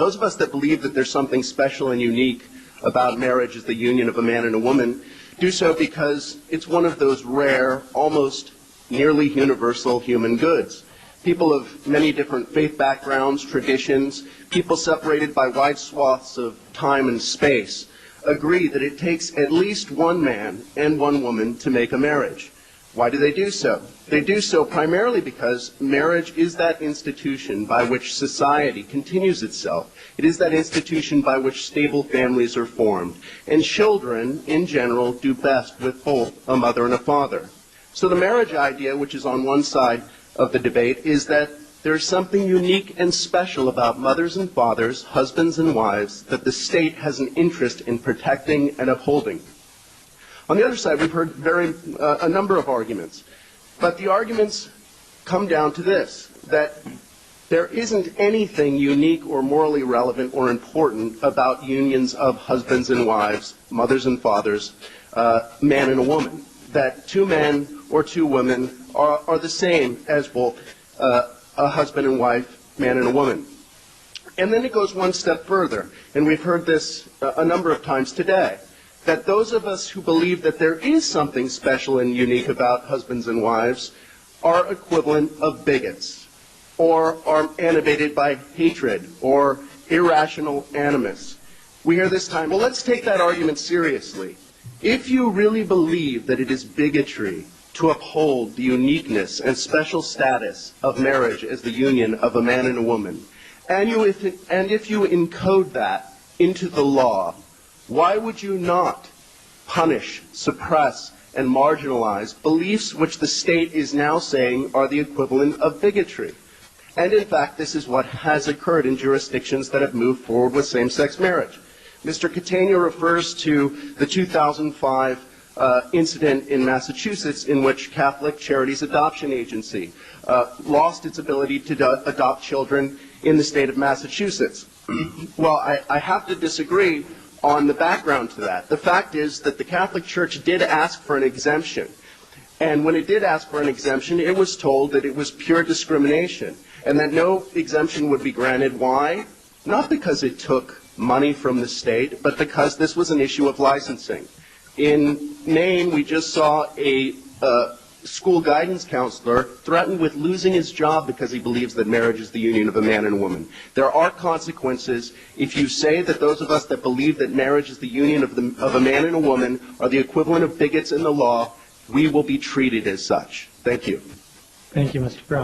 Those of us that believe that there's something special and unique about marriage as the union of a man and a woman do so because it's one of those rare, almost nearly universal human goods. People of many different faith backgrounds, traditions, people separated by wide swaths of time and space, agree that it takes at least one man and one woman to make a marriage. Why do they do so? They do so primarily because marriage is that institution by which society continues itself. It is that institution by which stable families are formed. And children, in general, do best with both a mother and a father. So the marriage idea, which is on one side of the debate, is that there's something unique and special about mothers and fathers, husbands and wives, that the state has an interest in protecting and upholding. On the other side, we've heard a number of arguments, but the arguments come down to this, that there isn't anything unique or morally relevant or important about unions of husbands and wives, mothers and fathers, man and a woman, that two men or two women are the same as both a husband and wife, man and a woman. And then it goes one step further, and we've heard this a number of times today, that those of us who believe that there is something special and unique about husbands and wives are equivalent of bigots, or are animated by hatred or irrational animus. We hear this time, well, let's take that argument seriously. If you really believe that it is bigotry to uphold the uniqueness and special status of marriage as the union of a man and a woman, and if you encode that into the law, why would you not punish, suppress, and marginalize beliefs which the state is now saying are the equivalent of bigotry? And in fact, this is what has occurred in jurisdictions that have moved forward with same-sex marriage. Mr. Catania refers to the 2005 incident in Massachusetts in which Catholic Charities Adoption Agency lost its ability to adopt children in the state of Massachusetts. Well, I have to disagree on the background to that. The fact is that the Catholic Church did ask for an exemption. And when it did ask for an exemption, it was told that it was pure discrimination and that no exemption would be granted. Why? Not because it took money from the state, but because this was an issue of licensing. In Maine, we just saw a school guidance counselor threatened with losing his job because he believes that marriage is the union of a man and a woman. There are consequences. If you say that those of us that believe that marriage is the union of a man and a woman are the equivalent of bigots in the law, we will be treated as such. Thank you. Thank you, Mr. Brown.